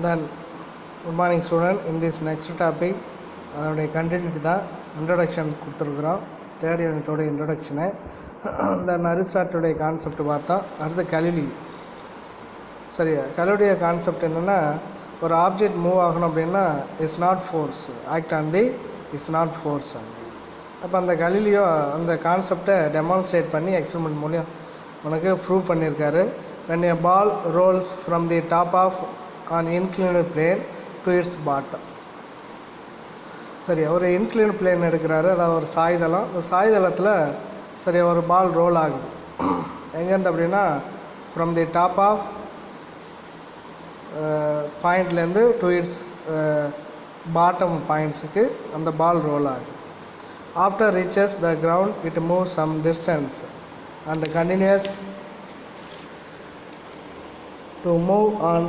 Then good morning student. In this next topic அதனுடைய content தான் introduction கொடுத்துருக்குறோம். Third யூனிட்டோட இன்ட்ரடக்ஷனு. தென் அரிஸ்டாட்டிலுடைய கான்செப்ட் பார்த்தோம். அடுத்து கலிலி. சரியா, கலிலியோடைய கான்செப்ட் என்னென்னா, ஒரு ஆப்ஜெக்ட் மூவ் ஆகணும் அப்படின்னா it's not force act on the it's not force. அப்போ அந்த கலிலியோ அந்த கான்செப்டை டெமான்ஸ்ட்ரேட் பண்ணி எக்ஸ்பெரிமெண்ட் மூலியம் உனக்கு ப்ரூவ் பண்ணியிருக்காரு. when a ball rolls from the top of an inclined plane to its bottom. சரி, ஒரு இன்க்ளைன் பிளேன் எடுக்கிறாரு, அதாவது ஒரு சாய்தளம். அந்த சாய்தளத்தில் சரி ஒரு பால் ரோல் ஆகுது. எங்கேருந்து அப்படின்னா ஃப்ரம் தி டாப் ஆஃப் பாயிண்ட்லேருந்து டு இட்ஸ் பாட்டம் பாயிண்ட்ஸுக்கு அந்த பால் ரோல் ஆகுது. After reaches the ground it move some distance and continues to move on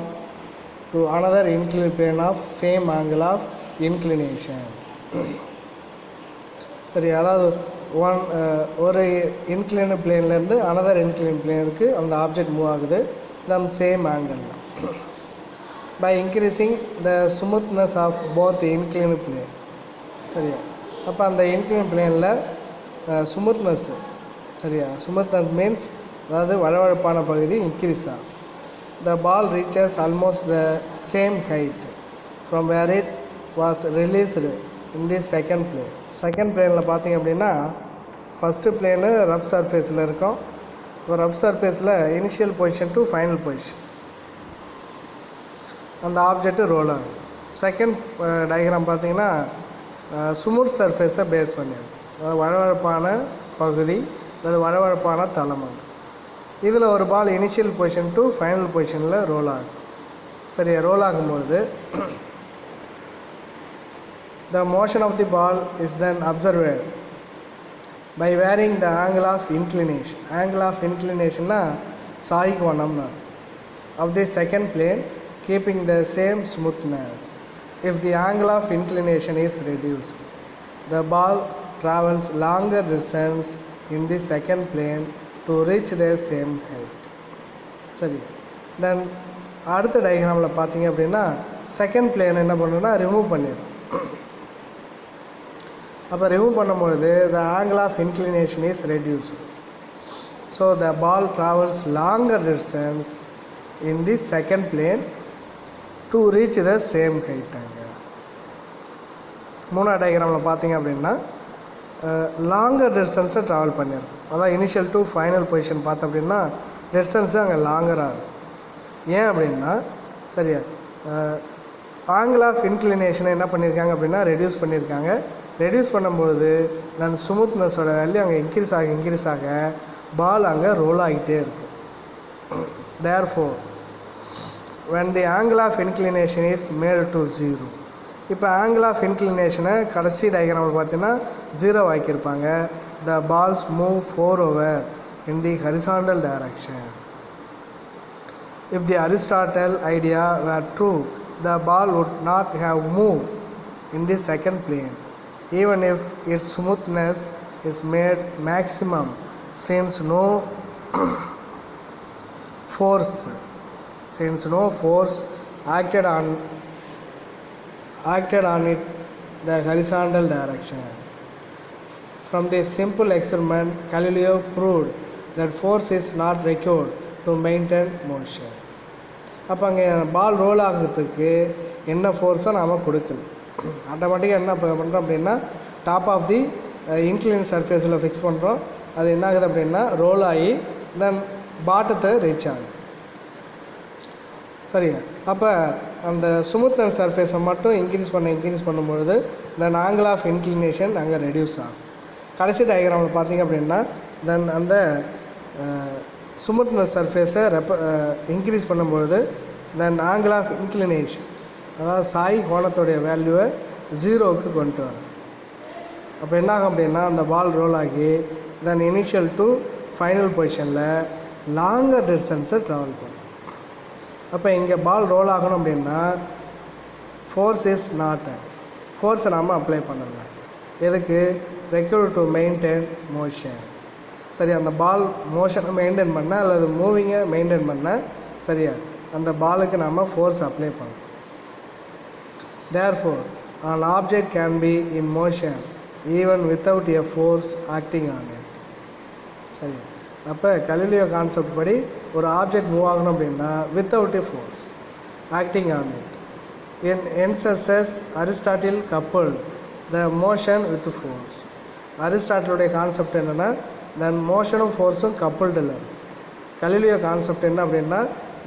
to another inclined plane of same angle of inclination. சரி, அதாவது ஒரு incline பிளேன்லேருந்து another incline பிளேனுக்கு அந்த ஆப்ஜெக்ட் மூவ் ஆகுது தம் same angle by increasing the smoothness of both incline plane. சரியா, அப்போ அந்த இன்க்ளைன் பிளேனில் ஸ்மூத்னஸ், சரியா, ஸ்மூத்னஸ் மீன்ஸ் அதாவது வழவழப்பான பகுதி இன்க்ரீஸ் ஆகும். The ball reaches almost the same height from where it was released in the second plane. Second பிளேனில் பார்த்தீங்க அப்படின்னா ஃபஸ்ட்டு பிளேனு ரஃப் சர்ஃபேஸில் இருக்கும். இப்போ ரஃப் சர்ஃபேஸில் initial position to final position அந்த ஆப்ஜெக்ட்டு ரோல் ஆகுது. செகண்ட் டயக்ராம் பார்த்தீங்கன்னா ஸ்மூத் சர்ஃபேஸை பேஸ் பண்ணியிருக்கும், அதாவது வழவழப்பான பகுதி அல்லது வழவழப்பான தளம். அது இதில் ஒரு ball initial position to final பொசிஷனில் ரோல் ஆகுது. சரி, ரோல் ஆகும்பொழுது the motion of the ball is then observed by varying the angle of inclination. Angle of இன்க்ளினேஷன்னா சாய் கோணம்னு அர்த்தம். Of the second plane keeping the same smoothness. If the angle of inclination is reduced the ball travels longer distance in the second plane to reach the same height. சரி, தென் அடுத்த டயக்ராமில் பார்த்தீங்க அப்படின்னா second plane என்ன பண்ணுன்னா remove பண்ணிடும். அப்போ remove பண்ணும்பொழுது the angle of inclination is reduced. So the ball travels longer distance in the second plane to reach the same height. அங்கே மூணாவது டயக்ராமில் பார்த்தீங்க அப்படின்னா லாங்கர் டிஸ்டன்ஸை ட்ராவல் பண்ணியிருக்கும். அதான் இனிஷியல் டு ஃபைனல் பொசிஷன் பார்த்தோம் அப்படின்னா டிஸ்டன்ஸு அங்கே லாங்கராக இருக்கும். ஏன் அப்படின்னா சரியா ஆங்கிள் ஆஃப் இன்க்ளினேஷனை என்ன பண்ணியிருக்காங்க அப்படின்னா ரெடியூஸ் பண்ணியிருக்காங்க. ரெடியூஸ் பண்ணும்பொழுது நான் ஸ்மூத்னஸோட வேல்யூ அங்கே இன்க்ரீஸ் ஆக பால் அங்கே ரோல் ஆகிட்டே இருக்கும். Therefore when the angle of inclination is made to 0. இப்போ ஆங்கிள் ஆஃப் இன்க்ளினேஷனை கடைசி டயக்ராமில் பார்த்தீங்கன்னா 0 ஆக்கியிருப்பாங்க. The balls move 4 over in the horizontal direction. If the Aristotle idea were true the ball would not have move in the second plane even if its smoothness is made maximum since no force acted on it the horizontal direction. From this simple experiment Galileo proved that force is not required to maintain motion. அப்போ அங்கே பால் role ஆகிறதுக்கு என்ன ஃபோர்ஸோ நாம் கொடுக்கல, ஆட்டோமேட்டிக்காக என்ன பண்ணுறோம் அப்படின்னா டாப் ஆஃப் தி இன்க்ளைன் சர்ஃபேஸில் ஃபிக்ஸ் பண்ணுறோம். அது என்ன ஆகுது அப்படின்னா ரோல் ஆகி தென் பாட்டத்தை ரீச் ஆகுது. சரியா, அப்போ அந்த ஸ்மூத்னஸ் சர்ஃபேஸை மட்டும் இன்க்ரீஸ் பண்ணும்பொழுது தென் ஆங்கிள் ஆஃப் இன்க்ளினேஷன் அங்கே ரெடியூஸ் ஆகும். கடைசி டயக்ராமில் பார்த்தீங்க அப்படின்னா தென் அந்த ஸ்மூத்னஸ் சர்ஃபேஸை இன்க்ரீஸ் பண்ணும்பொழுது தென் ஆங்கிள் ஆஃப் இன்க்ளினேஷன், அதாவது சாய் கோணத்துடைய வேல்யூவை 0க்கு கொண்டு வரும். அப்போ என்ன ஆகும் அப்படின்னா அந்த பால் ரோல் ஆகி தென் இனிஷியல் டு ஃபைனல் பொசிஷனில் லாங்கர் டிஸ்டன்ஸை ட்ராவல் பண்ணும். அப்போ இங்கே பால் ரோல் ஆகணும் அப்படின்னா ஃபோர்ஸை நாம் அப்ளை பண்ணலை. எதுக்கு? Required to maintain motion. சரி, அந்த பால் மோஷனை மெயின்டைன் பண்ண அல்லது மூவிங்கை மெயின்டைன் பண்ண சரியா அந்த பாலுக்கு நாம் ஃபோர்ஸ் அப்ளை பண்ணணும். Therefore, an object can be in motion even without a force acting on it. சரி, அப்போ கலிலியோ கான்செப்ட் படி ஒரு ஆப்ஜெக்ட் மூவ் ஆகணும் அப்படின்னா without a force acting on it. In Enceladus, Aristotle coupled the motion with force. அரிஸ்டாட்டிலுடைய கான்செப்ட் என்னென்னா then மோஷனும் ஃபோர்ஸும் கப்புள்டில் இருக்குது. கலிலியோ கான்செப்ட் என்ன அப்படின்னா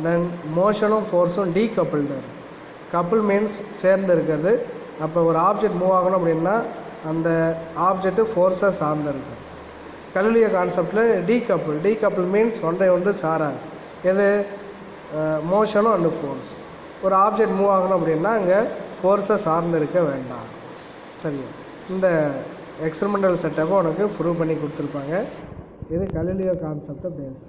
தென் மோஷனும் ஃபோர்ஸும் டீகப்புள்டு இருக்குது. கப்புள் மீன்ஸ் சேர்ந்து இருக்கிறது. அப்போ ஒரு ஆப்ஜெக்ட் மூவ் ஆகணும் அப்படின்னா அந்த ஆப்ஜெக்ட்டு ஃபோர்ஸை சார்ந்து இருக்கும். கலிலியோ கான்செப்டில் டீகப்புள் மீன்ஸ் ஒன்றை ஒன்று சாராது. எது மோஷனும் அண்டு ஃபோர்ஸ். ஒரு ஆப்ஜெக்ட் மூவ் ஆகணும் அப்படின்னா அங்கே ஃபோர்ஸை சார்ந்து இருக்க வேண்டாம். சரியா, இந்த எக்ஸ்பெரிமெண்டல் செட்டப்பை உனக்கு ப்ரூவ் பண்ணி கொடுத்துருப்பாங்க. இது கலிலியோ கான்செப்டை பேஸ்.